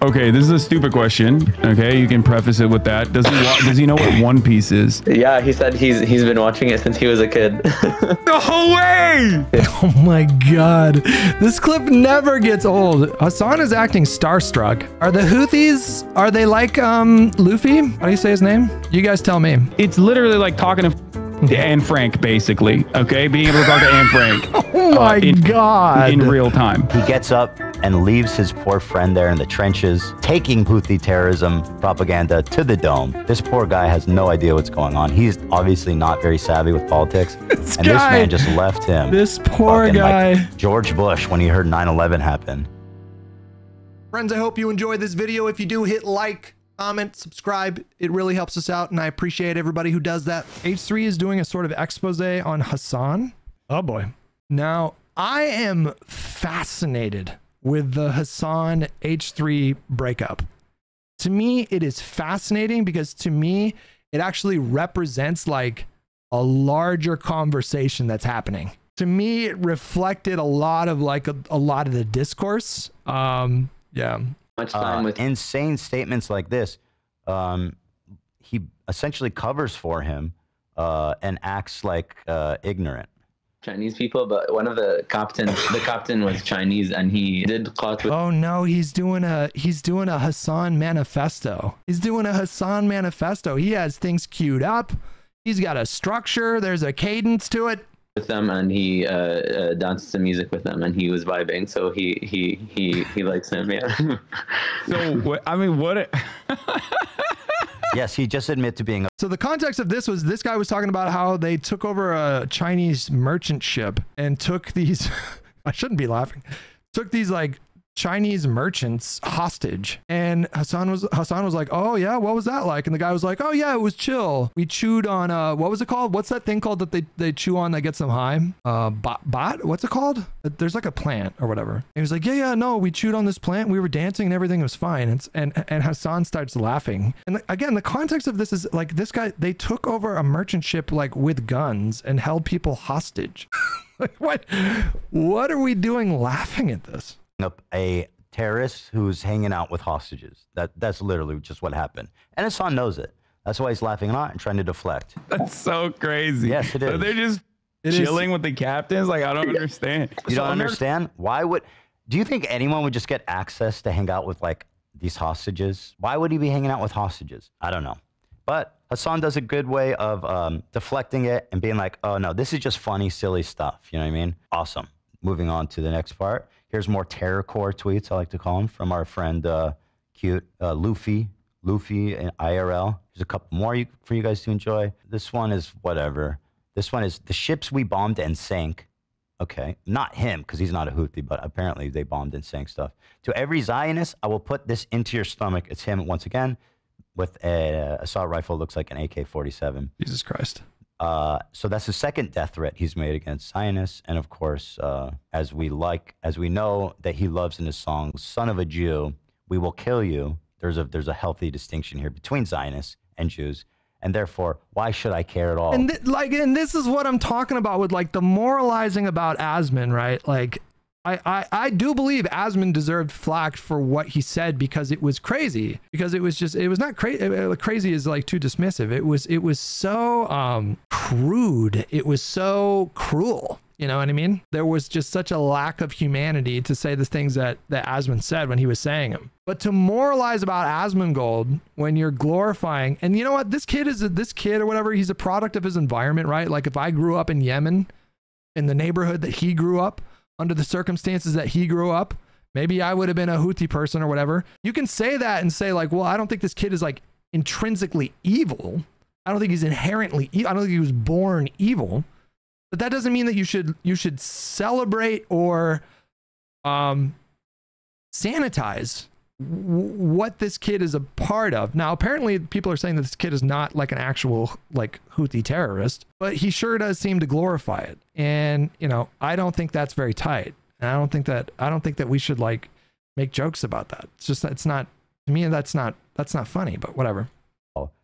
Okay, this is a stupid question. Okay, you can preface it with that. Does he know what One Piece is? Yeah, he said he's been watching it since he was a kid. No way! Oh my god. This clip never gets old. Hassan is acting starstruck. Are the Houthis, are they like Luffy? How do you say his name? You guys tell me. It's literally like talking to Anne Frank, basically. Okay, being able to talk to Anne Frank. Oh my god. In real time. He gets up and leaves his poor friend there in the trenches, taking Houthi terrorism propaganda to the dome. This poor guy has no idea what's going on. He's obviously not very savvy with politics. This man just left him. This poor guy. Like George Bush when he heard 9/11 happen. Friends, I hope you enjoyed this video. If you do, hit like, comment, subscribe. It really helps us out, and I appreciate everybody who does that. H3 is doing a sort of expose on Hassan. Oh boy. Now, I am fascinated with the Hassan H3 breakup. To me, it is fascinating because to me, it actually represents like a larger conversation that's happening. To me, it reflected a lot of like a lot of the discourse. Yeah. Much time with insane statements like this. He essentially covers for him and acts like ignorant. Chinese people, but one of the captain was Chinese, and he did caught with. Oh no, he's doing a Hassan manifesto. He's doing a Hassan manifesto. He has things queued up. He's got a structure. There's a cadence to it. With them, and he danced some music with them, and he was vibing. So he likes him. Yeah. So I mean, what? Yes, he just admitted to being. So the context of this was this guy was talking about how they took over a Chinese merchant ship and took these. I shouldn't be laughing. Took these like Chinese merchants hostage, and Hassan was like, oh yeah, what was that like? And the guy was like, oh yeah, it was chill. We chewed on what was it called? What's that thing called that they chew on that gets them high? Bot? What's it called? There's like a plant or whatever. And he was like, yeah, no, we chewed on this plant. We were dancing and everything was fine. And Hassan starts laughing. And again, the context of this is like this guy, they took over a merchant ship like with guns and held people hostage. Like what are we doing laughing at this? Up a terrorist who's hanging out with hostages. That's literally just what happened. And Hassan knows it. That's why he's laughing a lot and trying to deflect. That's so crazy. Yes, it is. So they're just chilling with the captains? Like, I don't understand. You don't understand? Why would... Do you think anyone would just get access to hang out with, like, these hostages? Why would he be hanging out with hostages? I don't know. But Hassan does a good way of deflecting it and being like, oh, no, this is just funny, silly stuff. You know what I mean? Awesome. Moving on to the next part. Here's more terrorcore tweets, I like to call them, from our friend Luffy in IRL. There's a couple more for you guys to enjoy. This one is whatever. This one is the ships we bombed and sank. Okay, not him, because he's not a Houthi, but apparently they bombed and sank stuff. To every Zionist, I will put this into your stomach. It's him once again with an assault rifle, looks like an AK-47. Jesus Christ. So that's the second death threat he's made against Zionists. And of course, as we know that he loves in his songs, son of a Jew, we will kill you. There's a healthy distinction here between Zionists and Jews. And therefore, why should I care at all? And and this is what I'm talking about with like the moralizing about Asman, right? Like, I do believe Asman deserved flack for what he said because it was crazy. Because it was not crazy. Crazy is like too dismissive. It was so crude. It was so cruel. You know what I mean? There was just such a lack of humanity to say the things that Asman said when he was saying them. But to moralize about Asmongold when you're glorifying, and you know what? This kid or whatever, he's a product of his environment, right? Like if I grew up in Yemen, in the neighborhood that he grew up, under the circumstances that he grew up, maybe I would have been a Houthi person or whatever. You can say that and say like, well, I don't think this kid is like intrinsically evil. I don't think he's inherently evil. I don't think he was born evil. But that doesn't mean that you should celebrate or sanitize what this kid is a part of. Now, apparently people are saying that this kid is not like an actual like Houthi terrorist, but he sure does seem to glorify it. And, you know, I don't think that's very tight. And I don't think that we should like make jokes about that. It's just, it's not, to me, that's not funny, but whatever.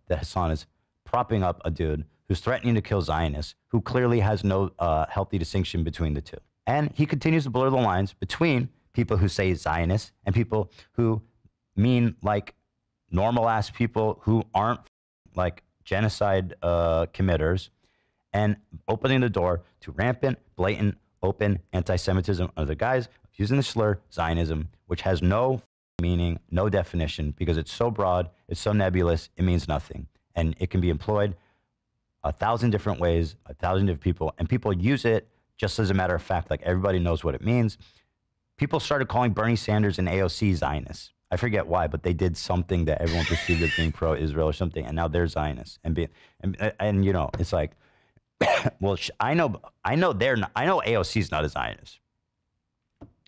That Hassan is propping up a dude who's threatening to kill Zionists, who clearly has no healthy distinction between the two. And he continues to blur the lines between people who say Zionists and people who mean like normal ass people who aren't like genocide committers, and opening the door to rampant, blatant, open anti-Semitism under the guise of using the slur Zionism, which has no meaning, no definition, because it's so broad, it's so nebulous, it means nothing. And it can be employed 1,000 different ways, 1,000 different people, and people use it just as a matter of fact, like everybody knows what it means. People started calling Bernie Sanders and AOC Zionists. I forget why, but they did something that everyone perceived as being pro-Israel or something, and now they're Zionists. And you know, it's like, well, I know AOC's not a Zionist.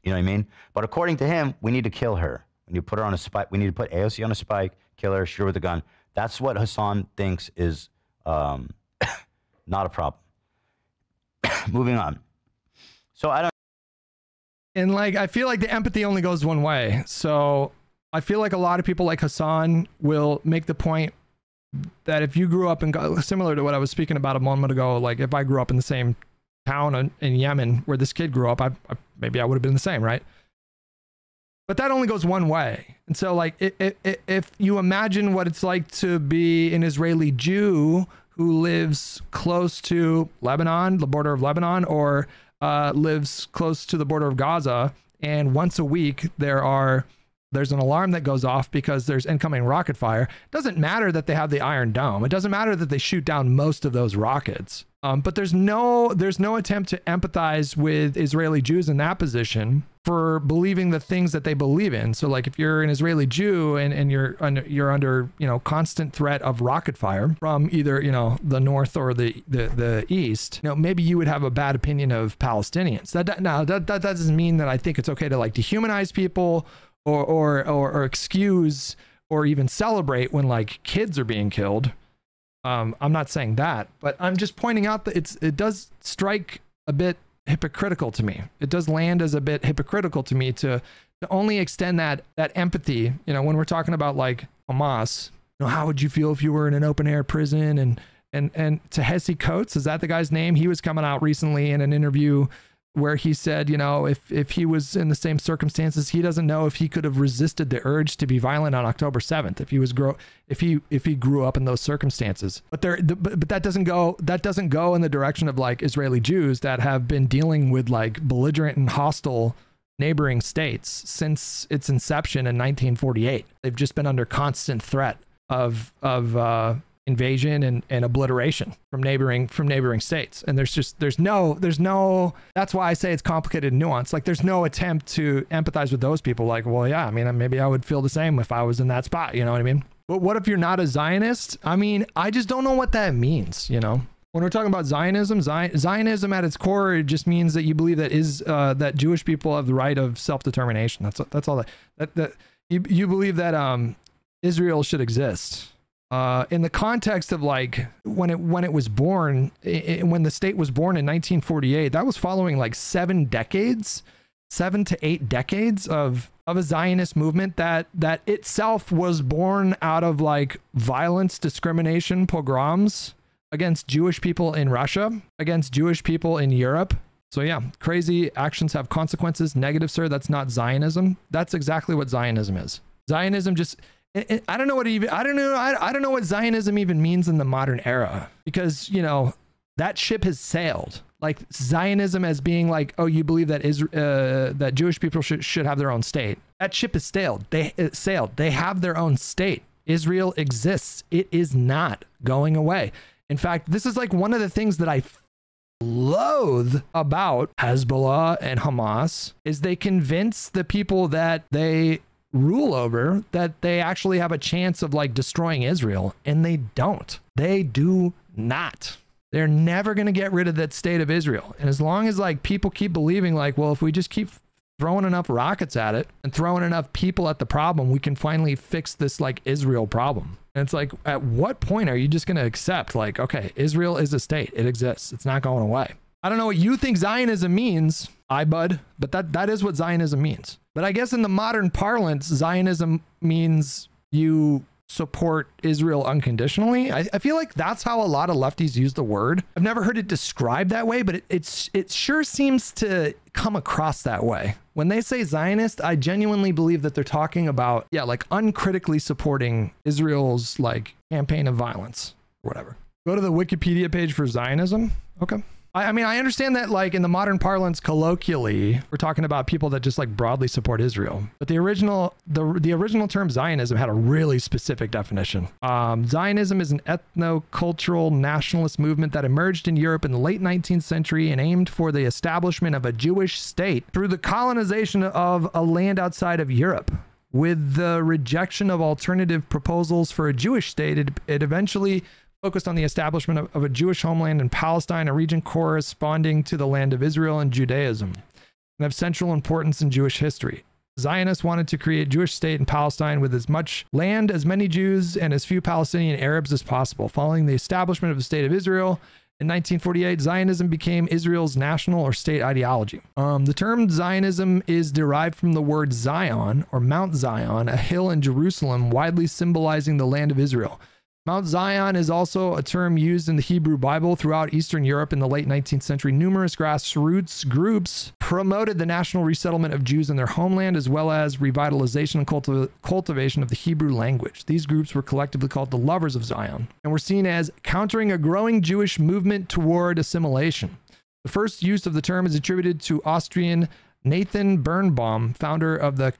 You know what I mean? But according to him, we need to kill her. We need to put her on a spike. We need to put AOC on a spike, kill her, shoot her with a gun. That's what Hassan thinks is not a problem. Moving on. So I don't. And like, I feel like the empathy only goes one way. So I feel like a lot of people like Hassan will make the point that if you grew up in, similar to what I was speaking about a moment ago, like if I grew up in the same town in Yemen where this kid grew up, maybe I would have been the same, right? But that only goes one way. And so like, if you imagine what it's like to be an Israeli Jew who lives close to Lebanon, the border of Lebanon, or lives close to the border of Gaza, and once a week there's an alarm that goes off because there's incoming rocket fire. It doesn't matter that they have the Iron Dome. It doesn't matter that they shoot down most of those rockets. But there's no attempt to empathize with Israeli Jews in that position for believing the things that they believe in. So like if you're an Israeli Jew and you're under constant threat of rocket fire from either the north or the east, maybe you would have a bad opinion of Palestinians. That doesn't mean that I think it's okay to like dehumanize people or excuse or even celebrate when like kids are being killed. I'm not saying that, but I'm just pointing out that it does strike a bit hypocritical to me. It does land as a bit hypocritical to me to only extend that empathy. When we're talking about like Hamas, how would you feel if you were in an open air prison? And Tahesi Coates, is that the guy's name? He was coming out recently in an interview where he said, if he was in the same circumstances, he doesn't know if he could have resisted the urge to be violent on October 7th if he grew up in those circumstances. But that doesn't go in the direction of like Israeli Jews that have been dealing with like belligerent and hostile neighboring states since its inception in 1948. They've just been under constant threat of invasion and obliteration from neighboring states. And there's no, that's why I say it's complicated and nuanced. Like there's no attempt to empathize with those people. Like, well, yeah, I mean, maybe I would feel the same if I was in that spot, you know what I mean? But what if you're not a Zionist? I mean, I just don't know what that means, When we're talking about Zionism, Zionism at its core, it just means that you believe that Jewish people have the right of self-determination. That's all that you believe that Israel should exist. In the context of like when it was born, when the state was born in 1948, that was following like 7 to 8 decades of a Zionist movement that itself was born out of like violence, discrimination, pogroms against Jewish people in Russia, against Jewish people in Europe. So yeah, crazy actions have consequences. Negative, sir. That's not Zionism. That's exactly what Zionism is. Zionism just. I don't know what Zionism even means in the modern era, because that ship has sailed. Like Zionism as being like, oh, you believe that that Jewish people should have their own state. That ship has sailed. It sailed. They have their own state. Israel exists. It is not going away. In fact, this is like one of the things that I loathe about Hezbollah and Hamas is they convince the people that they rule over that they actually have a chance of like destroying Israel, and they don't. They do not. They're never going to get rid of that state of Israel. And as long as like people keep believing like, well, if we just keep throwing enough rockets at it and throwing enough people at the problem, we can finally fix this like Israel problem. And it's like, at what point are you just going to accept like, okay, Israel is a state. It exists. It's not going away. I don't know what you think Zionism means, bud, but that is what Zionism means. But I guess in the modern parlance, Zionism means you support Israel unconditionally. I feel like that's how a lot of lefties use the word. I've never heard it described that way, but it sure seems to come across that way. When they say Zionist, I genuinely believe that they're talking about, yeah, like uncritically supporting Israel's like campaign of violence or whatever. Go to the Wikipedia page for Zionism. Okay. I mean, I understand that like in the modern parlance, colloquially, we're talking about people that just like broadly support Israel. But the original term Zionism had a really specific definition. Zionism is an ethno-cultural nationalist movement that emerged in Europe in the late 19th century and aimed for the establishment of a Jewish state through the colonization of a land outside of Europe. With the rejection of alternative proposals for a Jewish state, it eventually focused on the establishment of a Jewish homeland in Palestine, a region corresponding to the land of Israel and Judaism, and of central importance in Jewish history. Zionists wanted to create a Jewish state in Palestine with as much land, as many Jews, and as few Palestinian Arabs as possible. Following the establishment of the State of Israel in 1948, Zionism became Israel's national or state ideology. The term Zionism is derived from the word Zion, or Mount Zion, a hill in Jerusalem widely symbolizing the land of Israel. Mount Zion is also a term used in the Hebrew Bible throughout Eastern Europe in the late 19th century. Numerous grassroots groups promoted the national resettlement of Jews in their homeland, as well as revitalization and cultivation of the Hebrew language. These groups were collectively called the Lovers of Zion and were seen as countering a growing Jewish movement toward assimilation. The first use of the term is attributed to Austrian Nathan Birnbaum, founder of the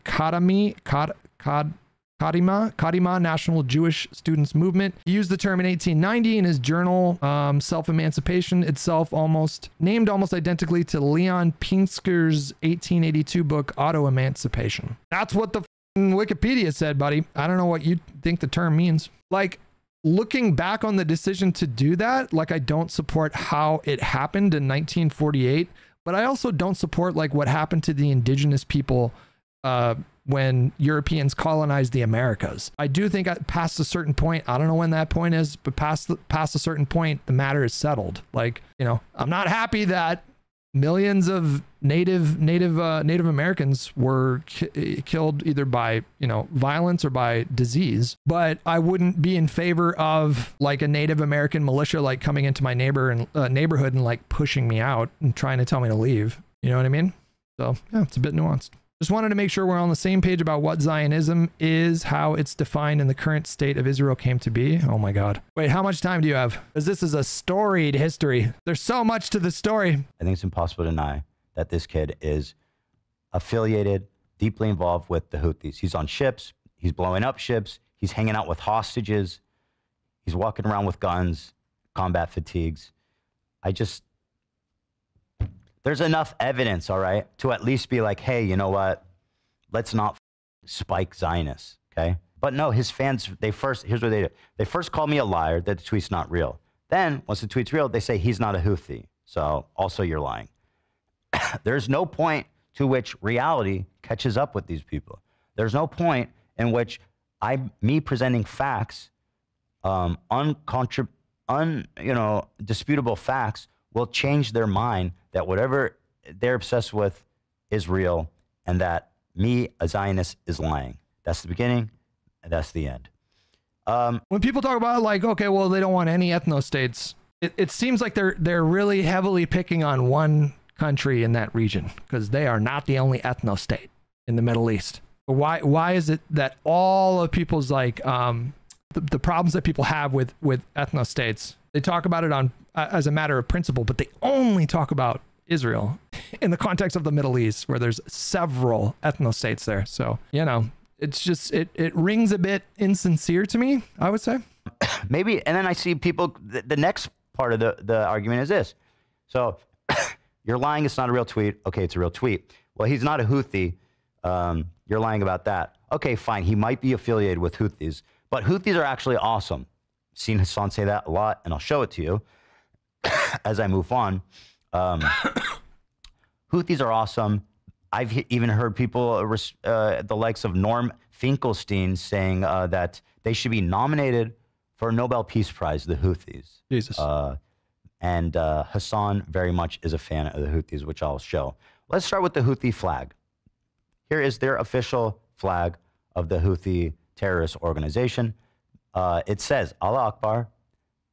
Kadima National Jewish Students Movement. He used the term in 1890 in his journal, Self-Emancipation, itself named almost identically to Leon Pinsker's 1882 book, Auto-Emancipation. That's what the Wikipedia said, buddy. I don't know what you think the term means. Like, looking back on the decision to do that, like, I don't support how it happened in 1948, but I also don't support like what happened to the indigenous people when Europeans colonized the Americas. I do think past a certain point, I don't know when that point is, but past a certain point, the matter is settled. Like, you know, I'm not happy that millions of Native Americans were killed either by, you know, violence or by disease, but I wouldn't be in favor of like a Native American militia like coming into my neighborhood and like pushing me out and trying to tell me to leave. You know what I mean? So yeah, it's a bit nuanced. Just wanted to make sure we're on the same page about what Zionism is, how it's defined, and the current state of Israel came to be. Oh my God. Wait, how much time do you have? Because this is a storied history. There's so much to the story. I think it's impossible to deny that this kid is affiliated, deeply involved with the Houthis. He's on ships. He's blowing up ships. He's hanging out with hostages. He's walking around with guns, combat fatigues. There's enough evidence, all right, to at least be like, hey, you know what? Let's not spike Zionists, okay? But no, his fans, here's what they do. They first call me a liar that the tweet's not real. Then, once the tweet's real, they say he's not a Houthi. So, also you're lying. There's no point to which reality catches up with these people. There's no point in which me presenting facts, disputable facts, will change their mind that whatever they're obsessed with is real and that me, a Zionist, is lying. That's the beginning and that's the end. When people talk about like, okay, well, they don't want any ethno-states, it seems like they're really heavily picking on one country in that region because they are not the only ethno-state in the Middle East. But why is it that all of people's like the problems that people have with ethno-states, they talk about it as a matter of principle, but they only talk about Israel in the context of the Middle East, where there's several ethno-states there. So, you know, it's just, it rings a bit insincere to me, I would say. Maybe, and then I see people, the next part of the argument is this. So, you're lying, it's not a real tweet. Okay, it's a real tweet. Well, he's not a Houthi. You're lying about that. Okay, fine. He might be affiliated with Houthis, but Houthis are actually awesome. I've seen Hassan say that a lot, and I'll show it to you as I move on. Houthis are awesome. I've even heard people, the likes of Norm Finkelstein, saying that they should be nominated for a Nobel Peace Prize, the Houthis. Jesus. And Hassan very much is a fan of the Houthis, which I'll show. Let's start with the Houthi flag. Here is their official flag of the Houthi terrorist organization. It says, Allah Akbar,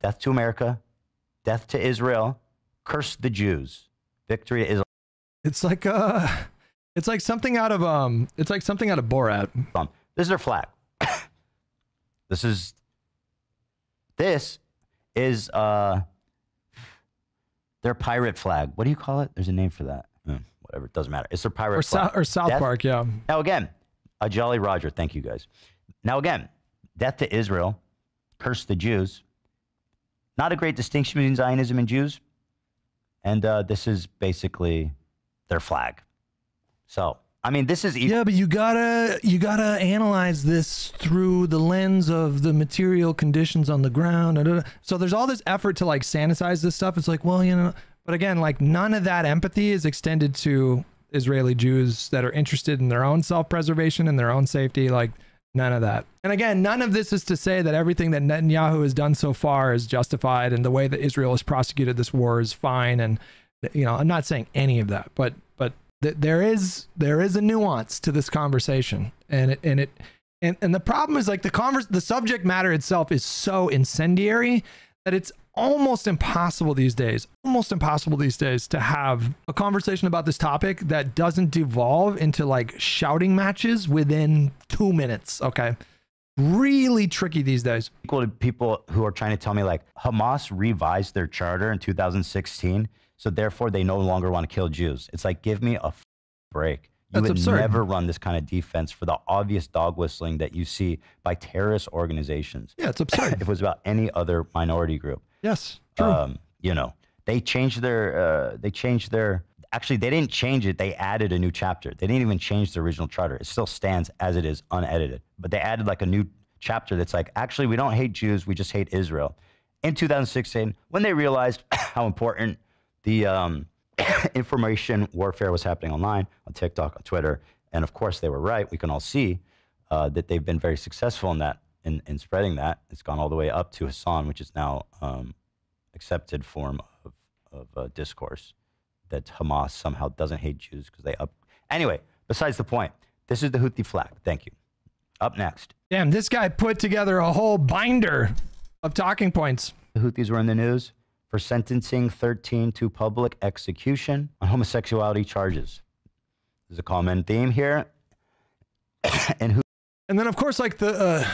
death to America, death to Israel, curse the Jews, victory to Islam. It's like something out of Borat. This is their flag. This is their pirate flag. What do you call it? There's a name for that. Whatever, it doesn't matter. It's their pirate flag. Or South Park, yeah. Now again, a Jolly Roger. Thank you guys. Now again, death to Israel, curse the Jews. Not a great distinction between Zionism and Jews. And this is basically their flag. So, I mean, this is yeah, but you gotta analyze this through the lens of the material conditions on the ground. So there's all this effort to like sanitize this stuff. It's like, well, you know, but again, like none of that empathy is extended to Israeli Jews that are interested in their own self-preservation and their own safety. Like none of that. And again, none of this is to say that everything that Netanyahu has done so far is justified and the way that Israel has prosecuted this war is fine. And, you know, I'm not saying any of that, but there is a nuance to this conversation. And the problem is like the subject matter itself is so incendiary that it's almost impossible these days to have a conversation about this topic that doesn't devolve into like shouting matches within 2 minutes. Okay. Really tricky these days. Equal to people who are trying to tell me like Hamas revised their charter in 2016. So therefore they no longer want to kill Jews. It's like, give me a break. You would never run this kind of defense for the obvious dog whistling that you see by terrorist organizations. Yeah, it's absurd. If it was about any other minority group. Yes, true. You know, they changed their, actually, they didn't change it. They added a new chapter. They didn't even change the original charter. It still stands as it is, unedited. But they added like a new chapter that's like, actually, we don't hate Jews. We just hate Israel. In 2016, when they realized how important the information warfare was happening online, on TikTok, on Twitter, and of course they were right. We can all see that they've been very successful in that, in spreading that. It's gone all the way up to Hassan, which is now accepted form of discourse that Hamas somehow doesn't hate Jews because they up. Anyway, besides the point, this is the Houthi flag. Thank you. Up next. Damn, this guy put together a whole binder of talking points. The Houthis were in the news for sentencing 13 to public execution on homosexuality charges. There's a common theme here. And then, of course, like the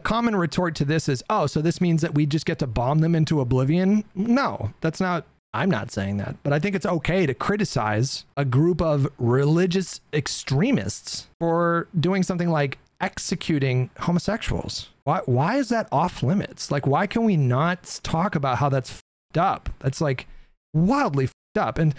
common retort to this is, oh, so this means that we just get to bomb them into oblivion? No, that's not. I'm not saying that, but I think it's okay to criticize a group of religious extremists for doing something like executing homosexuals. Why is that off limits? Like, why can we not talk about how that's fucked up? That's like wildly fucked up. And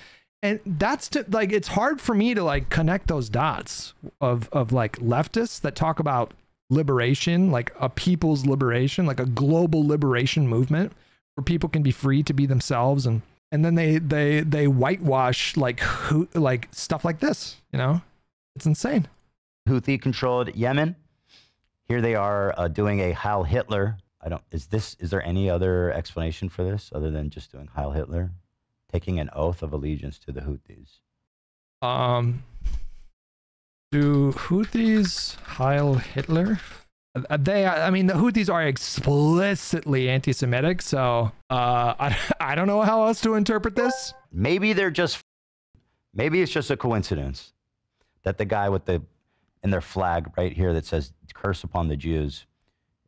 that's like, it's hard for me to like connect those dots of like leftists that talk about liberation, like a people's liberation, like a global liberation movement where people can be free to be themselves. And then they whitewash like stuff like this, you know, it's insane. Houthi controlled Yemen. Here they are doing a Heil Hitler. Is there any other explanation for this other than just doing Heil Hitler? Taking an oath of allegiance to the Houthis. Do Houthis Heil Hitler? I mean, the Houthis are explicitly anti-Semitic, so I don't know how else to interpret this. Maybe it's just a coincidence that the guy in their flag right here that says curse upon the Jews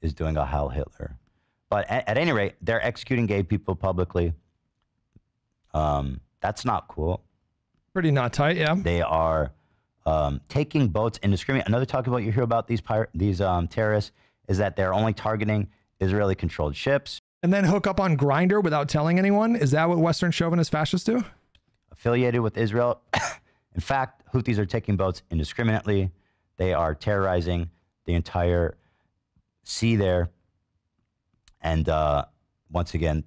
is doing a Heil Hitler. But at any rate, they're executing gay people publicly. That's not cool. Pretty not tight, yeah. They are taking boats indiscriminately. Another talk about you hear about these terrorists is that they're only targeting Israeli-controlled ships. And then hook up on Grindr without telling anyone? Is that what Western chauvinist fascists do? Affiliated with Israel. In fact, Houthis are taking boats indiscriminately. They are terrorizing the entire sea there. And once again,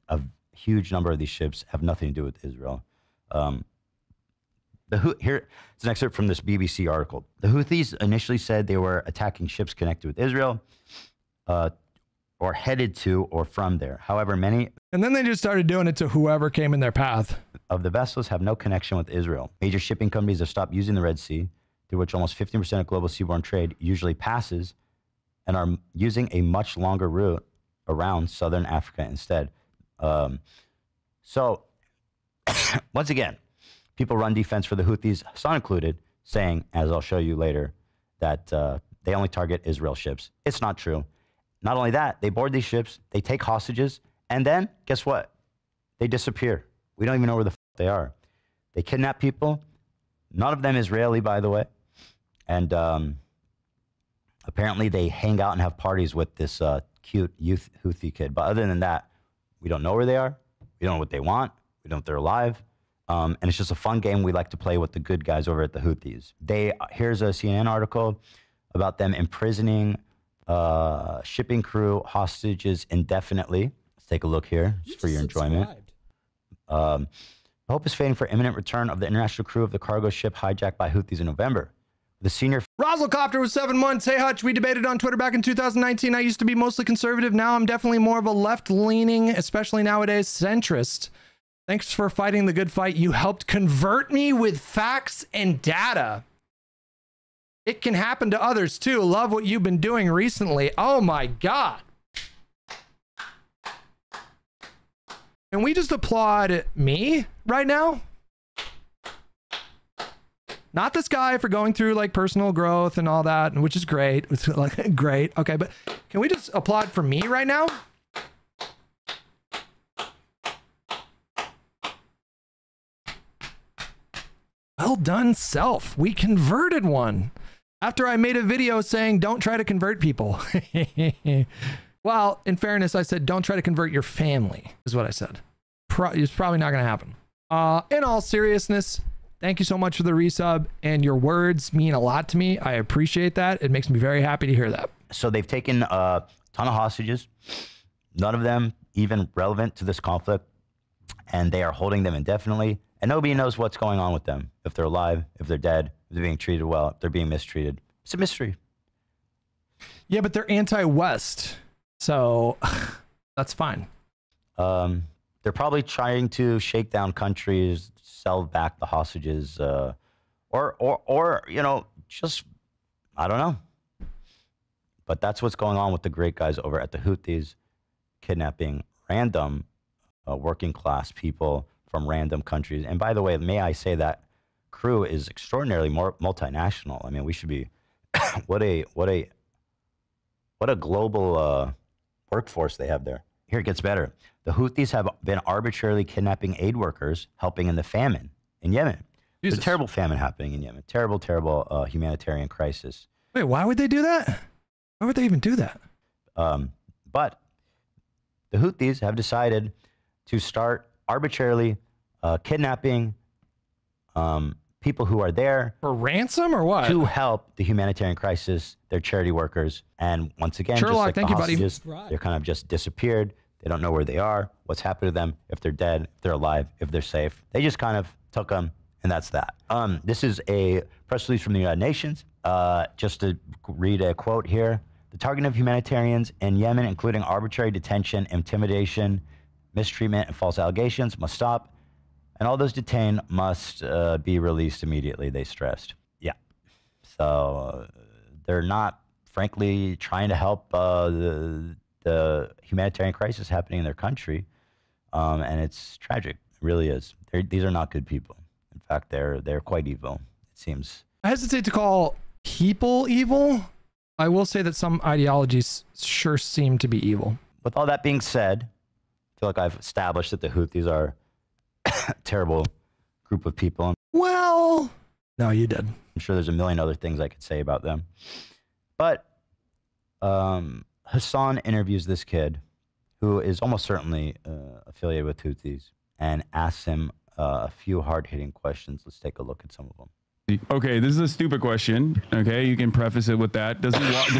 a huge number of these ships have nothing to do with Israel. Here, it's an excerpt from this BBC article. The Houthis initially said they were attacking ships connected with Israel or headed to or from there. However, many... And then they just started doing it to whoever came in their path. ...of the vessels have no connection with Israel. Major shipping companies have stopped using the Red Sea, through which almost 15% of global seaborne trade usually passes, and are using a much longer route around southern Africa instead. So, once again, people run defense for the Houthis, Hassan included, saying, as I'll show you later, that they only target Israel ships. It's not true. Not only that, they board these ships, they take hostages, and then, guess what? They disappear. We don't even know where the f they are. They kidnap people. None of them Israeli, by the way. And apparently they hang out and have parties with this cute youth Houthi kid. But other than that, we don't know where they are. We don't know what they want. We don't know if they're alive. And it's just a fun game we like to play with the good guys over at the Houthis. Here's a CNN article about them imprisoning shipping crew hostages indefinitely. Let's take a look here just for your enjoyment. Hope is fading for imminent return of the international crew of the cargo ship hijacked by Houthis in November. The senior Razzlecopter was 7 months. Hey, Hutch, we debated on Twitter back in 2019. I used to be mostly conservative. Now I'm definitely more of a left-leaning, especially nowadays, centrist. Thanks for fighting the good fight. You helped convert me with facts and data. It can happen to others too. Love what you've been doing recently. Oh my God. Can we just applaud me right now? Not this guy for going through like personal growth and all that, which is great. It's like great. Okay, but can we just applaud for me right now? Well done, self. We converted one. After I made a video saying, don't try to convert people. Well, in fairness, I said, don't try to convert your family, is what I said. It's probably not going to happen. In all seriousness, thank you so much for the resub, and your words mean a lot to me. I appreciate that. It makes me very happy to hear that. So they've taken a ton of hostages, none of them even relevant to this conflict, and they are holding them indefinitely, and nobody knows what's going on with them, if they're alive, if they're dead, if they're being treated well, if they're being mistreated. It's a mystery. Yeah, but they're anti-West, so that's fine. They're probably trying to shake down countries, sell back the hostages, or you know, just, I don't know. But that's what's going on with the great guys over at the Houthis, kidnapping random working class people from random countries. And by the way, may I say that crew is extraordinarily more multinational. I mean, we should be what a global workforce they have there. Here it gets better. The Houthis have been arbitrarily kidnapping aid workers helping in the famine in Yemen. There's a terrible famine happening in Yemen. Terrible, terrible humanitarian crisis. Wait, why would they do that? Why would they even do that? But the Houthis have decided to start arbitrarily kidnapping people who are there for ransom or what? To help the humanitarian crisis. They're charity workers, and once again, Sherlock, just like thank you, buddy. They're kind of just disappeared. They don't know where they are, what's happened to them, if they're dead, if they're alive, if they're safe. They just kind of took them, and that's that. This is a press release from the United Nations. Just to read a quote here. The targeting of humanitarians in Yemen, including arbitrary detention, intimidation, mistreatment, and false allegations, must stop. And all those detained must be released immediately, they stressed. Yeah. So they're not, frankly, trying to help the humanitarian crisis happening in their country. And it's tragic. It really is. These are not good people. In fact, they're quite evil, it seems. I hesitate to call people evil. I will say that some ideologies sure seem to be evil. With all that being said, I feel like I've established that the Houthis are a terrible group of people. Well, no, you did. I'm sure there's a million other things I could say about them. But Hassan interviews this kid who is almost certainly affiliated with Houthis and asks him a few hard-hitting questions. Let's take a look at some of them. Okay, this is a stupid question. Okay, you can preface it with that. Does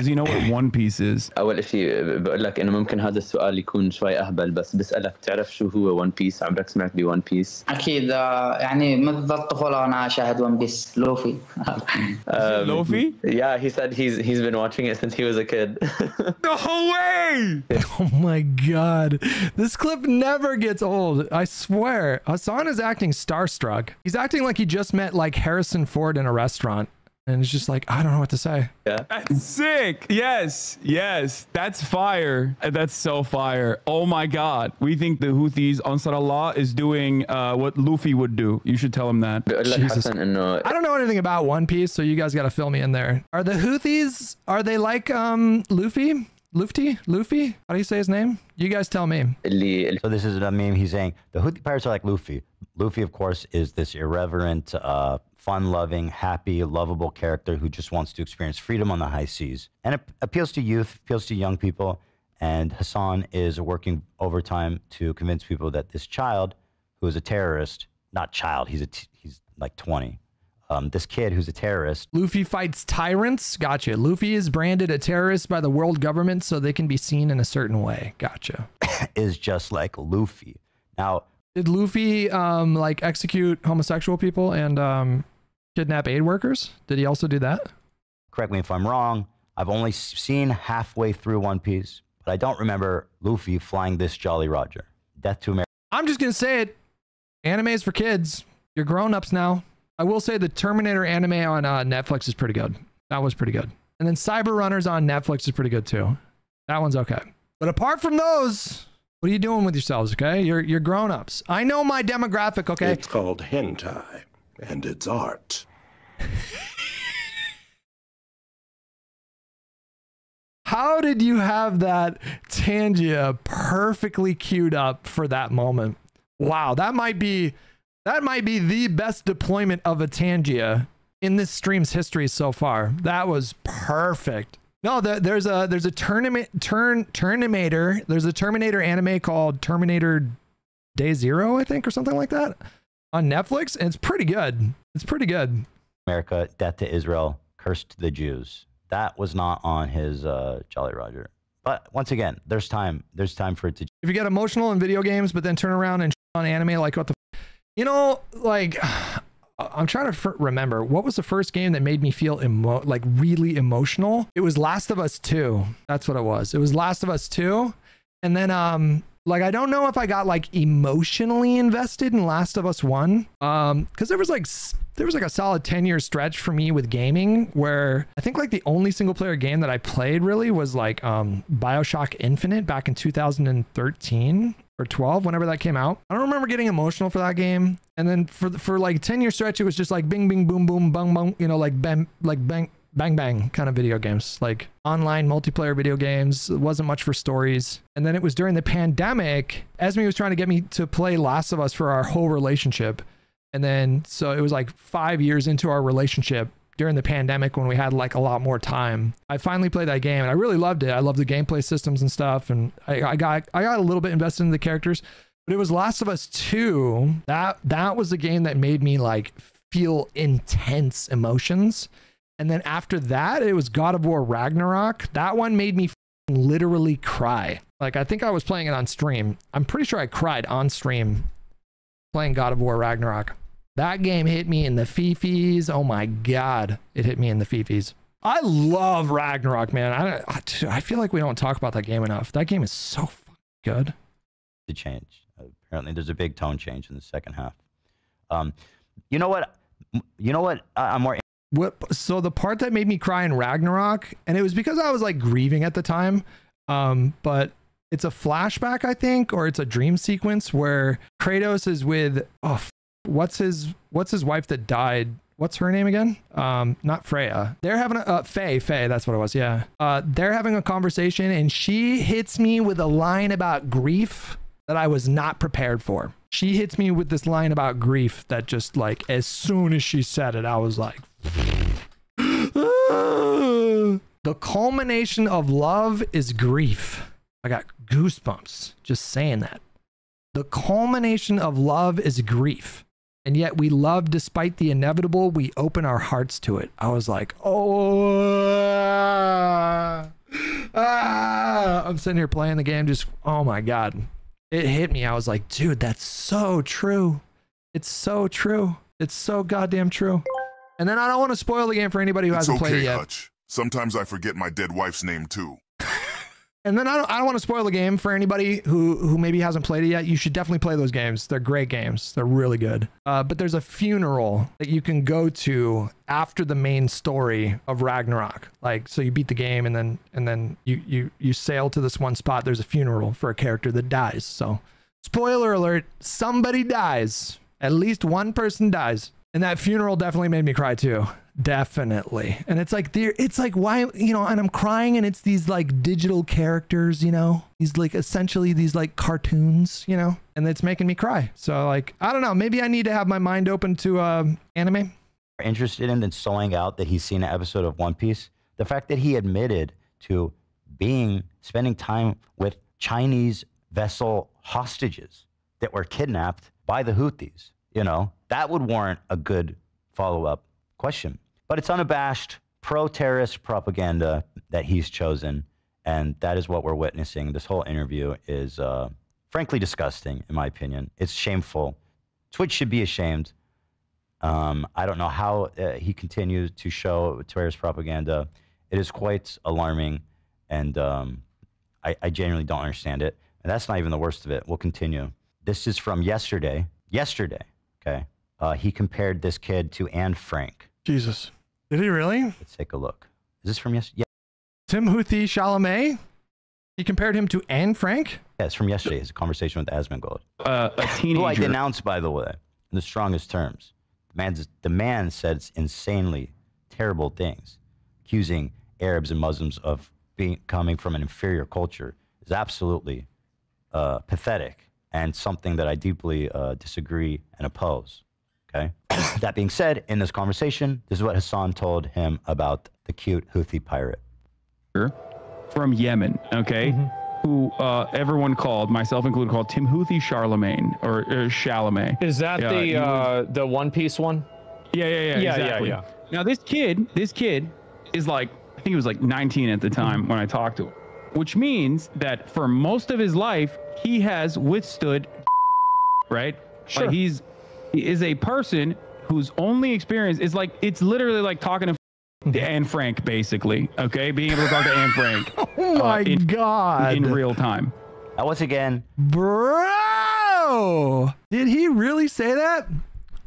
he know what One Piece is? أول شيء بقول لك إنه ممكن هذا السؤال يكون شوي أهبل بس بسألك تعرف شو هو One Piece؟ عمرك سمعت ب One Piece؟ أكيد يعني منذ الطفولة وأنا أشاهد One Piece. لوفي. Luffy? Yeah, he said he's been watching it since he was a kid. No way! Oh my God. This clip never gets old. I swear. Hassan is acting starstruck. He's acting like he just met like Harrison Ford in a restaurant. And it's just like, I don't know what to say. That's sick. Yes. That's fire. That's so fire. Oh my God. We think the Houthis, Ansar Allah, is doing what Luffy would do. You should tell him that. Jesus. I don't know anything about One Piece, so you guys got to fill me in there. Are the Houthis, are they like Luffy? Luffy? How do you say his name? You guys tell me. So this is a meme. He's saying the Houthi pirates are like Luffy. Luffy, of course, is this irreverent, fun-loving, happy, lovable character who just wants to experience freedom on the high seas. And it appeals to youth, appeals to young people. And Hassan is working overtime to convince people that this child, who is a terrorist, not child, he's like 20. This kid who's a terrorist. Luffy fights tyrants. Gotcha. Luffy is branded a terrorist by the world government so they can be seen in a certain way. Gotcha. Is just like Luffy. Now, did Luffy like execute homosexual people and kidnap aid workers? Did he also do that? Correct me if I'm wrong. I've only seen halfway through One Piece, but I don't remember Luffy flying this Jolly Roger. Death to America. I'm just gonna say it. Anime is for kids. You're grown-ups now. I will say the Terminator anime on Netflix is pretty good. That was pretty good. And then Cyber Runners on Netflix is pretty good too. That one's okay. But apart from those, what are you doing with yourselves, okay? You're grown-ups. I know my demographic, okay? It's called hentai, and it's art. How did you have that Tangia perfectly queued up for that moment? Wow, that might be the best deployment of a Tangia in this stream's history so far. That was perfect. No, there's a Terminator. There's a Terminator anime called Terminator Day Zero, I think, or something like that, on Netflix, and it's pretty good. It's pretty good. America, death to Israel, curse to the Jews. That was not on his Jolly Roger. But once again, there's time. There's time for it to. If you get emotional in video games, but then turn around and on anime, like what the, you know, like I'm trying to remember what was the first game that made me feel like really emotional. It was Last of Us 2. That's what it was. It was Last of Us 2, and then like I don't know if I got like emotionally invested in Last of Us 1, because there was like a solid 10-year stretch for me with gaming where I think like the only single player game that I played really was like BioShock Infinite back in 2013 or 12, whenever that came out. I don't remember getting emotional for that game. And then for like 10-year stretch, it was just like bing, bing, boom, boom, bang, bang, you know, like bang, bang kind of video games, like online multiplayer video games. It wasn't much for stories. And then it was during the pandemic, Esme was trying to get me to play Last of Us for our whole relationship. And then, so it was like 5 years into our relationship during the pandemic when we had like a lot more time. I finally played that game and I really loved it. I loved the gameplay systems and stuff. And I got a little bit invested in the characters, but it was Last of Us 2. That was the game that made me like feel intense emotions. And then after that, it was God of War Ragnarok. That one made me literally cry. Like, I think I was playing it on stream. I'm pretty sure I cried on stream playing God of War Ragnarok. That game hit me in the fifis. Oh my God, it hit me in the fifis. I love Ragnarok, man. I feel like we don't talk about that game enough. That game is so fucking good. To change. Apparently, there's a big tone change in the second half. You know what? I'm more. So the part that made me cry in Ragnarok, and it was because I was like grieving at the time, but it's a flashback, I think, or it's a dream sequence where Kratos is with what's his wife that died? What's her name again? Not Freya. They're having a Faye, that's what it was. Yeah. They're having a conversation and she hits me with a line about grief that I was not prepared for. She hits me with this line about grief that just like, as soon as she said it, I was like, the culmination of love is grief. I got goosebumps just saying that. The culmination of love is grief. And yet we love despite the inevitable. We open our hearts to it. I was like, I'm sitting here playing the game. Just, oh my God. It hit me. I was like, dude, that's so true. It's so true. It's so goddamn true. And then I don't want to spoil the game for anybody who hasn't played it yet. Hutch. Sometimes I forget my dead wife's name too. And then I don't want to spoil the game for anybody who maybe hasn't played it yet. You should definitely play those games. They're great games. They're really good. But there's a funeral that you can go to after the main story of Ragnarok. Like, so you beat the game and then you sail to this one spot. There's a funeral for a character that dies. So spoiler alert, somebody dies. At least one person dies. And that funeral definitely made me cry too. Definitely. And it's like, why, you know, and I'm crying and it's these like digital characters, you know, these like essentially these like cartoons, you know, and it's making me cry. So like, I don't know, maybe I need to have my mind open to anime. Interested in than sewing out that he's seen an episode of One Piece. The fact that he admitted to spending time with Chinese vessel hostages that were kidnapped by the Houthis, you know, that would warrant a good follow-up question. But it's unabashed pro-terrorist propaganda that he's chosen, and that is what we're witnessing. This whole interview is frankly disgusting, in my opinion. It's shameful. Twitch should be ashamed. I don't know how he continues to show terrorist propaganda. It is quite alarming, and I genuinely don't understand it. And that's not even the worst of it. We'll continue. This is from yesterday. Yesterday, okay? He compared this kid to Anne Frank. Jesus. Did he really? Let's take a look. Is this from yesterday? Yeah. Timothée Chalamet? He compared him to Anne Frank? Yeah, it's from yesterday. It's a conversation with Asmongold. A teenager. Who I denounced, by the way, in the strongest terms. The man said insanely terrible things, accusing Arabs and Muslims of coming from an inferior culture is absolutely pathetic and something that I deeply disagree and oppose. Okay. That being said, in this conversation, this is what Hassan told him about the cute Houthi pirate. From Yemen, okay, who everyone called, myself included, called Timothée Chalamet or Chalamet. Is that the One Piece one? Yeah, exactly. Yeah. Now this kid is like, I think he was like 19 at the time when I talked to him, which means that for most of his life he has withstood, right? Sure. Like he is a person whose only experience is like, it's literally like talking to Anne Frank, basically. Okay, being able to talk to Anne Frank. Oh my God! In real time. Once again, bro, did he really say that?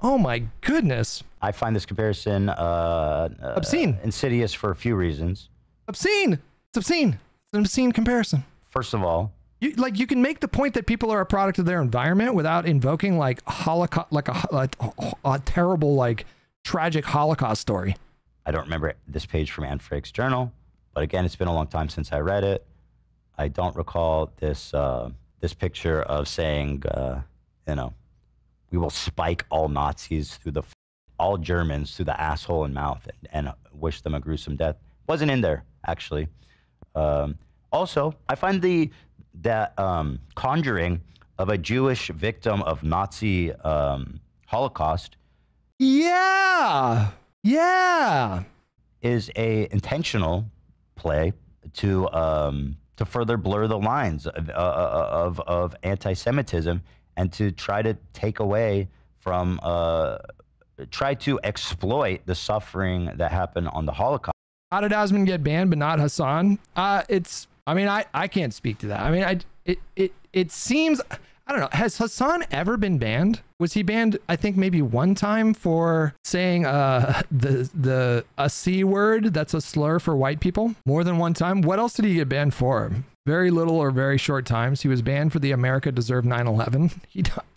Oh my goodness! I find this comparison obscene, insidious for a few reasons. Obscene. It's obscene. It's an obscene comparison. First of all, you can make the point that people are a product of their environment without invoking like Holocaust, like a terrible, like tragic Holocaust story. I don't remember this page from Anne Frank's journal, but again, it's been a long time since I read it. I don't recall this this picture of saying, you know, we will spike all Nazis through all Germans through the asshole and mouth and wish them a gruesome death. Wasn't in there, actually. Also, I find that conjuring of a Jewish victim of Nazi Holocaust. Yeah. Is a intentional play to further blur the lines of anti-Semitism and to try to take away from, try to exploit the suffering that happened on the Holocaust. How did Asmon get banned but not Hassan? I can't speak to that. I mean, it seems, I don't know. Has Hassan ever been banned? Was he banned, I think maybe one time for saying a C word that's a slur for white people? More than one time? What else did he get banned for? Very little or very short times. He was banned for the America Deserved 9/11.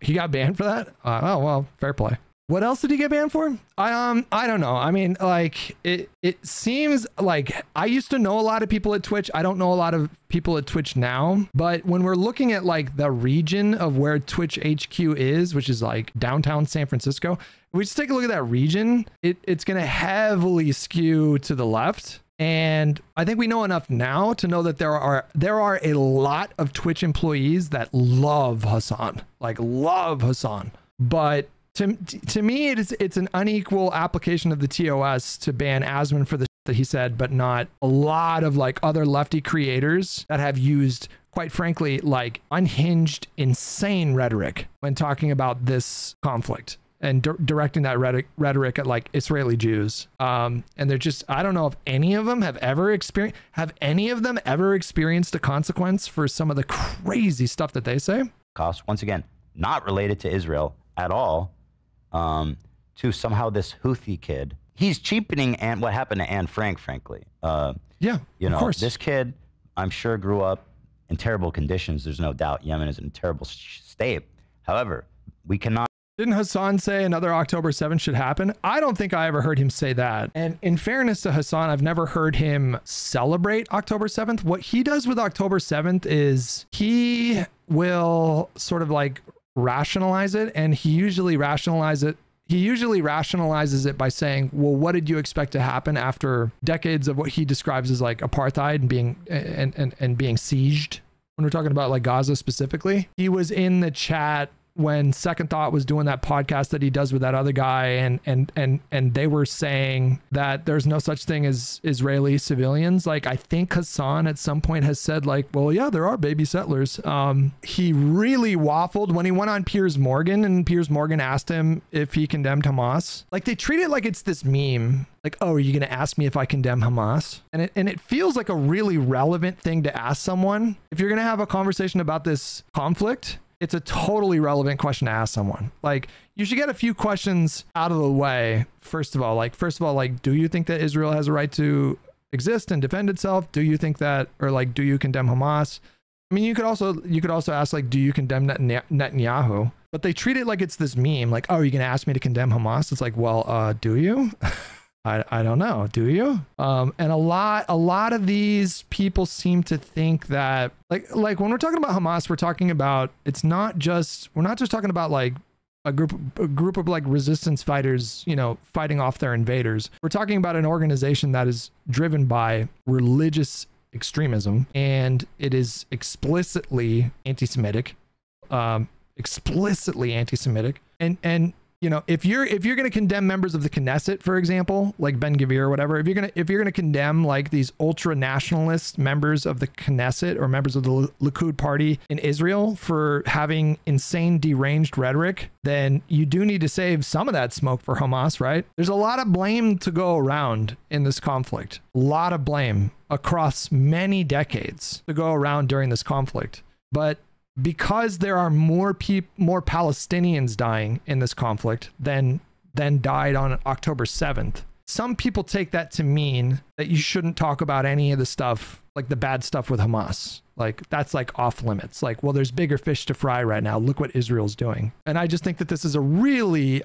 He got banned for that? Oh, well, fair play. What else did he get banned for? I don't know. I mean, like, it seems like I used to know a lot of people at Twitch. I don't know a lot of people at Twitch now, but when we're looking at like the region of where Twitch HQ is, which is like downtown San Francisco, if we just take a look at that region, it's going to heavily skew to the left. And I think we know enough now to know that there are a lot of Twitch employees that love Hassan, but to me, it's an unequal application of the TOS to ban Asmon for the that he said, but not a lot of like other lefty creators that have used, quite frankly, like unhinged, insane rhetoric when talking about this conflict. and directing that rhetoric at like Israeli Jews. And they're just, I don't know if any of them have any of them ever experienced a consequence for some of the crazy stuff that they say? Cost, once again, not related to Israel at all, to somehow this Houthi kid. He's cheapening what happened to Anne Frank, frankly. Yeah, you know, of course. This kid, I'm sure, grew up in terrible conditions. There's no doubt Yemen is in a terrible state. However, we cannot. Didn't Hassan say another October 7th should happen? I don't think I ever heard him say that. And in fairness to Hassan, I've never heard him celebrate October 7th. What he does with October 7th is he will sort of like rationalize it, and he usually rationalizes it by saying, well, what did you expect to happen after decades of what he describes as like apartheid and being and being sieged? When we're talking about like Gaza specifically, he was in the chat when Second Thought was doing that podcast that he does with that other guy, and they were saying that there's no such thing as Israeli civilians. Like, I think Hassan at some point has said like, well, yeah, there are baby settlers. He really waffled when he went on Piers Morgan, and Piers Morgan asked him if he condemned Hamas. Like, they treat it like it's this meme. Like, oh, are you going to ask me if I condemn Hamas? And it feels like a really relevant thing to ask someone. If you're going to have a conversation about this conflict, it's a totally relevant question to ask someone. Like, you should get a few questions out of the way. First of all, do you think that Israel has a right to exist and defend itself? Do you think that, or like, do you condemn Hamas? I mean, you could also ask like, do you condemn Netanyahu? But they treat it like it's this meme. Like, oh, are you going to ask me to condemn Hamas? It's like, well, do you? I don't know. Do you? And a lot of these people seem to think that like when we're talking about Hamas, we're not just talking about like a group of like resistance fighters, you know, fighting off their invaders. We're talking about an organization that is driven by religious extremism, and it is explicitly anti-Semitic, and you know, if you're going to condemn members of the Knesset, for example, like Ben Gvir or whatever, if you're going to condemn like these ultra nationalist members of the Knesset or members of the Likud party in Israel for having insane deranged rhetoric, then you do need to save some of that smoke for Hamas, right? There's a lot of blame to go around in this conflict. A lot of blame across many decades to go around during this conflict. But because there are more Palestinians dying in this conflict than died on October 7th, some people take that to mean that you shouldn't talk about any of the stuff, like the bad stuff with Hamas. Like, that's like off limits. Like, well, there's bigger fish to fry right now. Look what Israel's doing. And I just think that this is a really,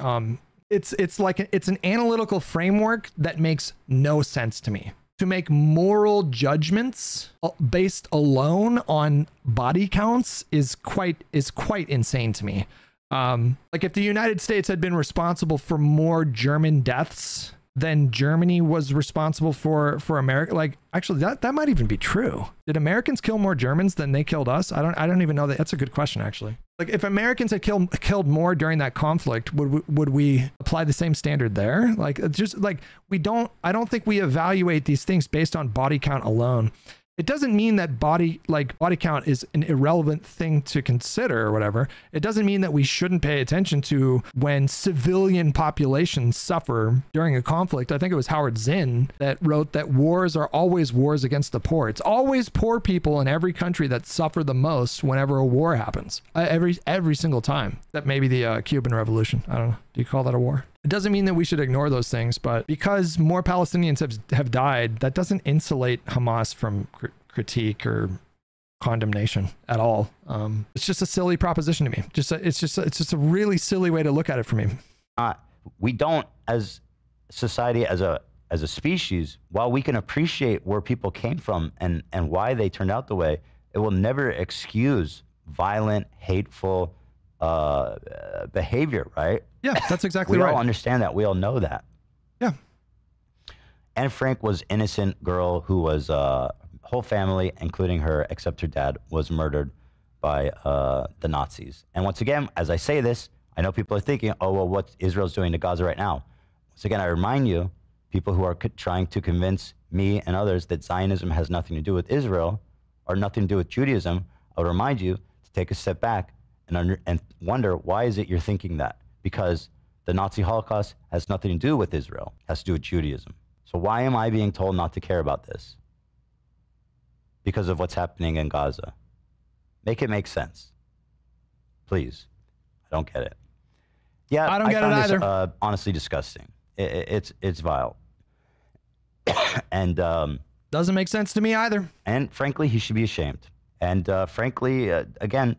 it's an analytical framework that makes no sense to me. To make moral judgments based alone on body counts is quite insane to me. Like, if the United States had been responsible for more German deaths than Germany was responsible for America, like, actually that might even be true. Did Americans kill more Germans than they killed us? I don't even know that. That's a good question, actually. Like, if Americans had killed more during that conflict, would we apply the same standard there? Like, it's just like, I don't think we evaluate these things based on body count alone. It doesn't mean that body count is an irrelevant thing to consider or whatever. It doesn't mean that we shouldn't pay attention to when civilian populations suffer during a conflict. I think it was Howard Zinn that wrote that wars are always wars against the poor. It's always poor people in every country that suffer the most whenever a war happens. Every single time. That maybe the Cuban Revolution. I don't know. Do you call that a war? It doesn't mean that we should ignore those things, but because more Palestinians have died, that doesn't insulate Hamas from critique or condemnation at all. It's just a silly proposition to me. It's just a really silly way to look at it for me. We don't, as society, as a species, while we can appreciate where people came from and why they turned out the way, it will never excuse violent, hateful behavior, right? Yeah, that's exactly right. We all understand that. We all know that. Yeah. Anne Frank was innocent girl who was whole family, including her, except her dad, was murdered by the Nazis. And once again, as I say this, I know people are thinking, oh, well, what Israel's doing to Gaza right now. Once again, I remind you, people who are trying to convince me and others that Zionism has nothing to do with Israel or nothing to do with Judaism, I would remind you to take a step back and wonder, why is it you're thinking that? Because The Nazi Holocaust has nothing to do with Israel. It has to do with Judaism. So why am I being told not to care about this? Because of what's happening in Gaza. Make it make sense. Please. I don't get it. Yeah, I don't get it found either. This, honestly disgusting. It's vile. And doesn't make sense to me either. And frankly, he should be ashamed. And frankly, again,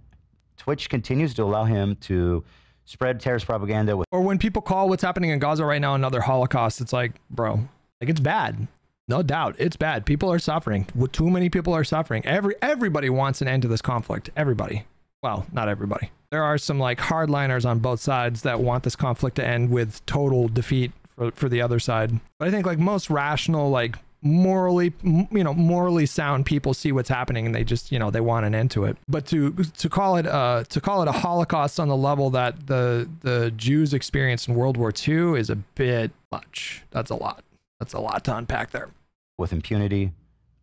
Twitch continues to allow him to spread terrorist propaganda. Or when people call what's happening in Gaza right now another Holocaust, it's like, bro, like it's bad. No doubt, it's bad. People are suffering. Too many people are suffering. Everybody wants an end to this conflict. Everybody. Well, not everybody. There are some like hardliners on both sides that want this conflict to end with total defeat for the other side. But I think like most rational, like morally sound people see what's happening and they just, they want an end to it. But to call it a Holocaust on the level that the Jews experienced in World War II is a bit much. That's a lot. That's a lot to unpack there. With impunity,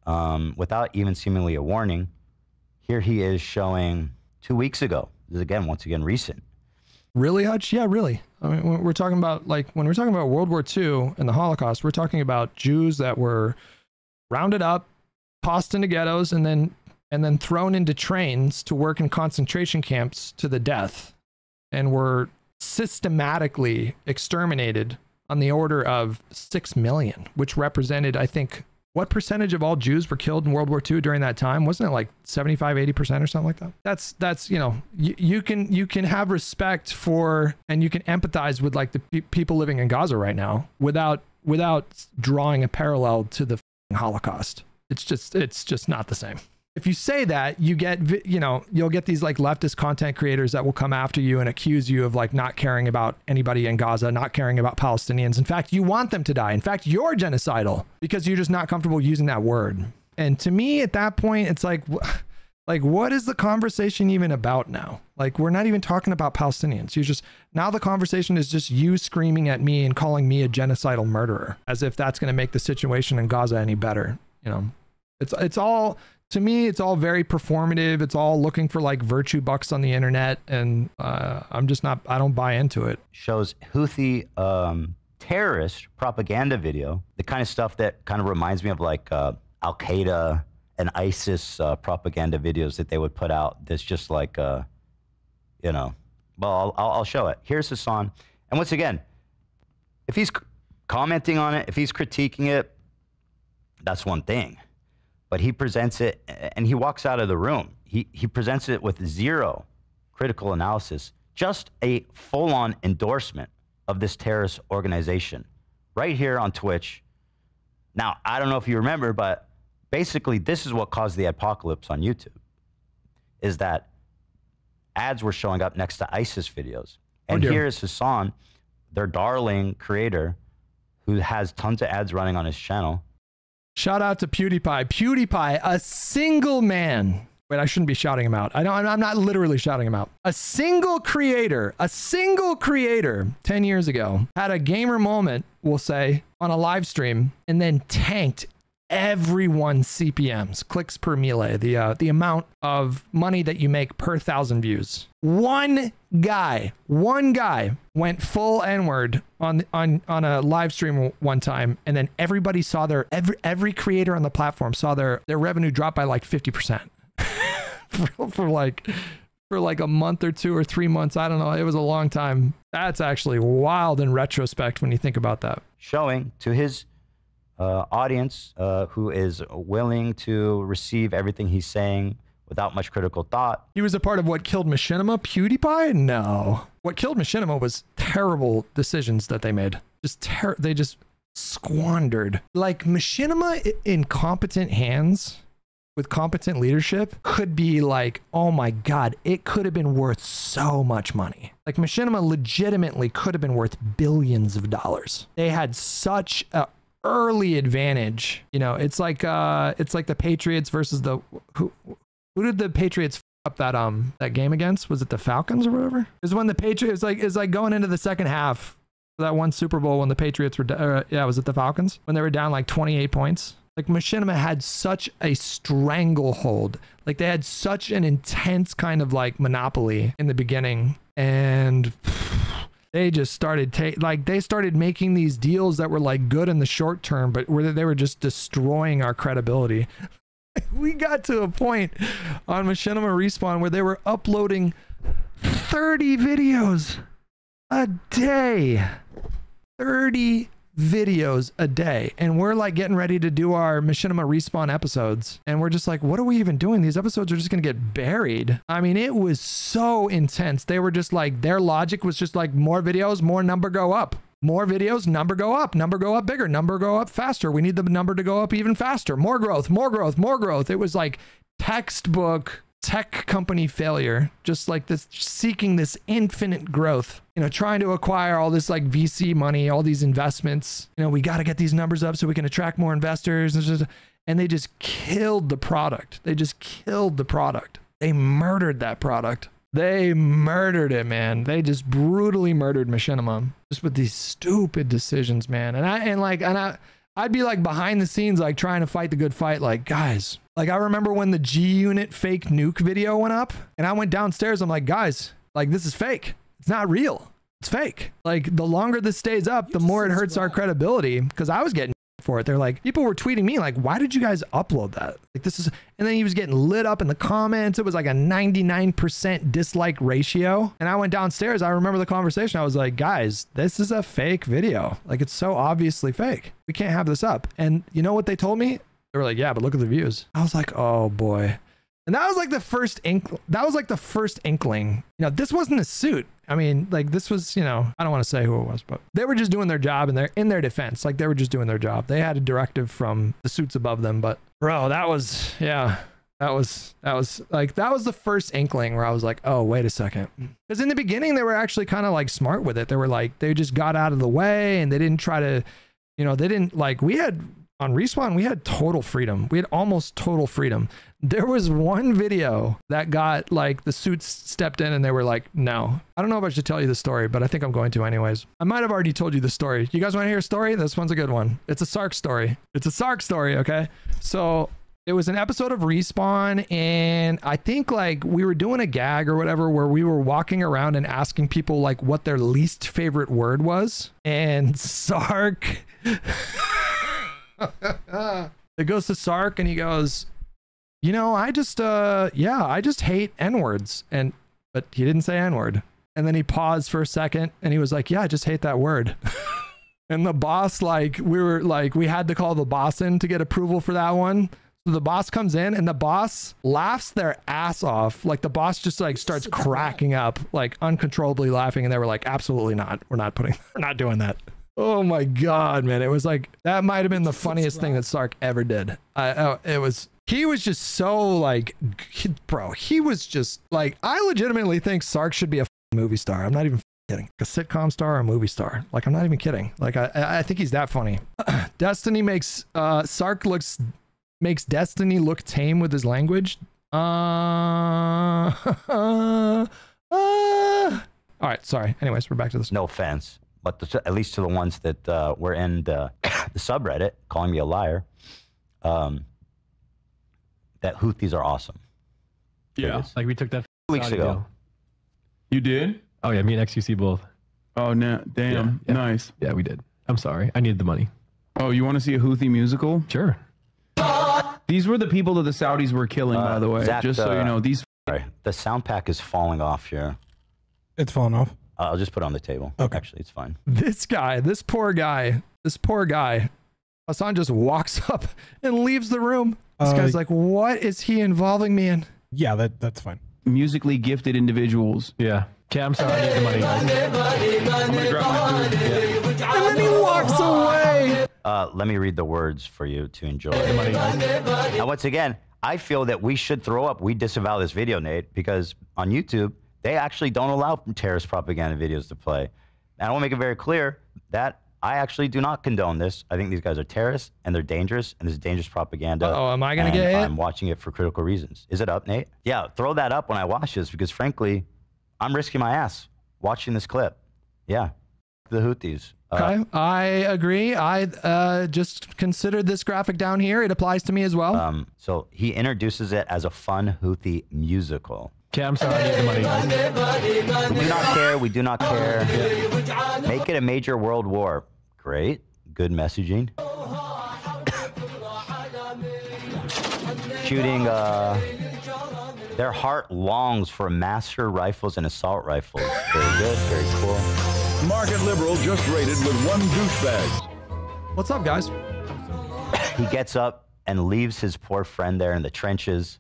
without even seemingly a warning. Here he is showing 2 weeks ago. This is once again recent. Really, Hutch? Yeah, really. I mean, when we're talking about World War II and the Holocaust, we're talking about Jews that were rounded up, tossed into ghettos, and then thrown into trains to work in concentration camps to the death, and were systematically exterminated on the order of 6 million, which represented, I think, what percentage of all Jews were killed in World War II during that time? Wasn't it like 75, 80% or something like that? That's you can have respect for, and you can empathize with like the people living in Gaza right now without drawing a parallel to the Holocaust. It's just not the same. If you say that, you'll get these like leftist content creators that will come after you and accuse you of like not caring about anybody in Gaza, not caring about Palestinians. In fact, you want them to die. In fact, you're genocidal because you're just not comfortable using that word. And to me, at that point, it's like what is the conversation even about now? Like, we're not even talking about Palestinians. Now the conversation is just you screaming at me and calling me a genocidal murderer, as if that's going to make the situation in Gaza any better. It's all, to me, it's all very performative. It's all looking for like virtue bucks on the internet. And I don't buy into it. Shows Houthi terrorist propaganda video, the kind of stuff that kind of reminds me of like Al-Qaeda and ISIS propaganda videos that they would put out. That's just like, well, I'll show it. Here's Hassan. And once again, if he's commenting on it, if he's critiquing it, that's one thing. But he presents it and he walks out of the room. He presents it with zero critical analysis, just a full-on endorsement of this terrorist organization right here on Twitch. Now, I don't know if you remember, but basically this is what caused the apocalypse on YouTube, is that ads were showing up next to ISIS videos. And here is Hassan, their darling creator, who has tons of ads running on his channel. Shout out to PewDiePie. PewDiePie, a single man. Wait, I shouldn't be shouting him out. I'm not literally shouting him out. A single creator 10 years ago had a gamer moment, we'll say, on a live stream, and then tanked everyone's CPMs, clicks per melee, the amount of money that you make per 1,000 views. One guy went full N-word on a live stream one time, and then everybody saw every creator on the platform saw their revenue drop by like 50% for like a month or 2 or 3 months. I don't know. It was a long time. That's actually wild in retrospect when you think about that. Showing to his audience who is willing to receive everything he's saying without much critical thought. He was a part of what killed Machinima? PewDiePie? No. What killed Machinima was terrible decisions that they made. They just squandered. Like, Machinima in competent hands with competent leadership could be like, oh my God, it could have been worth so much money. Like, Machinima legitimately could have been worth billions of dollars. They had such a early advantage. It's like the Patriots versus who did the Patriots up that game against? Was it the Falcons or whatever? It was when the Patriots it's like going into the second half of that one Super Bowl when the Patriots were was it the Falcons when they were down like 28 points? Like, Machinima had such a stranglehold. Like, they had such an intense kind of like monopoly in the beginning, and they just started they started making these deals that were like good in the short term, but where they were just destroying our credibility. We got to a point on Machinima Respawn where they were uploading 30 videos a day. 30 videos a day, and we're like getting ready to do our Machinima Respawn episodes, and we're just like, what are we even doing? These episodes are just gonna get buried. I mean, it was so intense. They were just like, their logic was just like, more videos, more number go up. More videos, number go up bigger, number go up faster. We need the number to go up even faster. More growth, more growth, more growth. It was like textbook tech company failure, just like this, seeking this infinite growth, you know, trying to acquire all this like VC money, all these investments. You know, we got to get these numbers up so we can attract more investors. And they just killed the product. They just killed the product. They murdered that product. They murdered it, man. They just brutally murdered Machinima just with these stupid decisions, man. I'd be like behind the scenes, like trying to fight the good fight. Like, guys, like I remember when the G-Unit fake nuke video went up, and I went downstairs. I'm like, guys, like this is fake. It's not real. It's fake. Like the longer this stays up, the more it hurts our credibility, because I was getting for it. They're like, people were tweeting me like, why did you guys upload that? Like this is, and then he was getting lit up in the comments. It was like a 99% dislike ratio. And I went downstairs. I remember the conversation. I was like, guys, this is a fake video. Like it's so obviously fake. We can't have this up. And you know what they told me? They were like, yeah, but look at the views. I was like, oh boy. And that was like the first inkling. You know, this wasn't a suit. I mean, like this was, you know, I don't want to say who it was, but they were just doing their job, and they're in their defense. Like they were just doing their job. They had a directive from the suits above them, but bro, that was the first inkling where I was like, oh, wait a second. Because in the beginning, they were actually kind of like smart with it. They were like, they just got out of the way, and they didn't try to, you know, they didn't like, we had on Respawn, we had total freedom. We had almost total freedom. There was one video that got like the suits stepped in and they were like, no. I don't know if I should tell you the story, but I think I'm going to anyways. I might have already told you the story. You guys want to hear a story? This one's a good one. It's a Sark story. It's a Sark story, okay? So it was an episode of Respawn, and I think like we were doing a gag or whatever where we were walking around and asking people like what their least favorite word was. And Sark... It goes to Sark and he goes, you know, I just hate N-words. But he didn't say N-word. And then he paused for a second and he was like, yeah, I just hate that word. And the boss, like, we had to call the boss in to get approval for that one. So the boss comes in and the boss laughs their ass off. Like the boss just like starts cracking up, like uncontrollably laughing. And they were like, absolutely not. We're not doing that. Oh my God, man. It was like, that might've been the funniest thing that Sark ever did. He was just so like, bro, he was just like, I legitimately think Sark should be a movie star. I'm not even kidding. A sitcom star or a movie star. Like, I'm not even kidding. Like, I think he's that funny. Destiny makes, Sark makes Destiny look tame with his language. All right, sorry. Anyways, we're back to this. No offense, but at least to the ones that were in the subreddit calling me a liar, that Houthis are awesome. Yeah, like we took that 2 weeks ago. Deal. You did? Oh yeah, me and XQC both. Oh no, damn, yeah. Nice. Yeah, we did. I'm sorry, I needed the money. Oh, you want to see a Houthi musical? Sure. These were the people that the Saudis were killing, by the way. Zach, just so you know, these. Sorry, the sound pack is falling off here. It's falling off. I'll just put it on the table. Okay. Actually, it's fine. This poor guy. Hassan just walks up and leaves the room. This guy's like, what is he involving me in? Yeah, that's fine. Musically gifted individuals. Yeah. Okay, I'm sorry, I need the money, guys. I'm gonna grab my food. Yeah. And then he walks away. Let me read the words for you to enjoy. Money, guys. Now, once again, I feel that we should throw up. We disavow this video, Nate, because on YouTube, they actually don't allow terrorist propaganda videos to play. And I want to make it very clear that I actually do not condone this. I think these guys are terrorists, and they're dangerous, and this is dangerous propaganda. Oh, am I going to get hit? I'm watching it for critical reasons. Is it up, Nate? Yeah, throw that up when I watch this, because frankly, I'm risking my ass watching this clip. Yeah. The Houthis. Okay, I agree. I just considered this graphic down here. It applies to me as well. So he introduces it as a fun Houthi musical. Okay, I'm sorry. I need the money, guys. We do not care. We do not care. Make it a major world war. Great. Good messaging. Shooting, their heart longs for master rifles and assault rifles. Very good. Very cool. Market Liberal just raided with 1 douchebag. What's up, guys? He gets up and leaves his poor friend there in the trenches,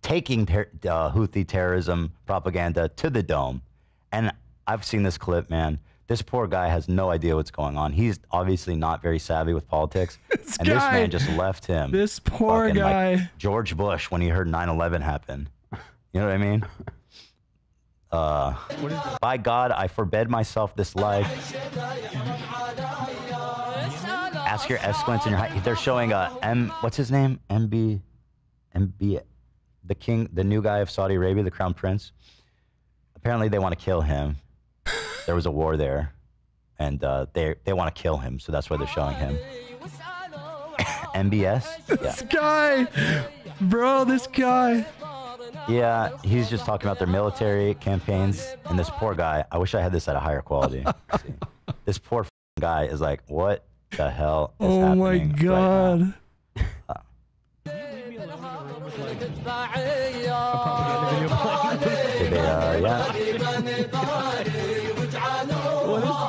taking Houthi terrorism propaganda to the dome. And I've seen this clip, man. This poor guy has no idea what's going on. He's obviously not very savvy with politics. This man just left him. This poor guy. Like George Bush when he heard 9/11 happen. You know what I mean? By God, I forbid myself this life. Ask your excellence in your height. They're showing what's his name? MB, the king, the new guy of Saudi Arabia, the crown prince. Apparently they want to kill him. There was a war there, and they want to kill him, so that's why they're showing him. MBS? Yeah. This guy, bro, this guy. Yeah, he's just talking about their military campaigns, and this poor guy, I wish I had this at a higher quality. See. This poor guy is like, what the hell is happening? Oh my God.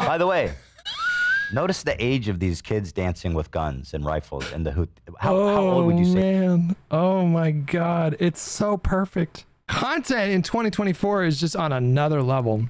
By the way, notice the age of these kids dancing with guns and rifles and the how old would you say? Man. Oh my God. It's so perfect. Content in 2024 is just on another level.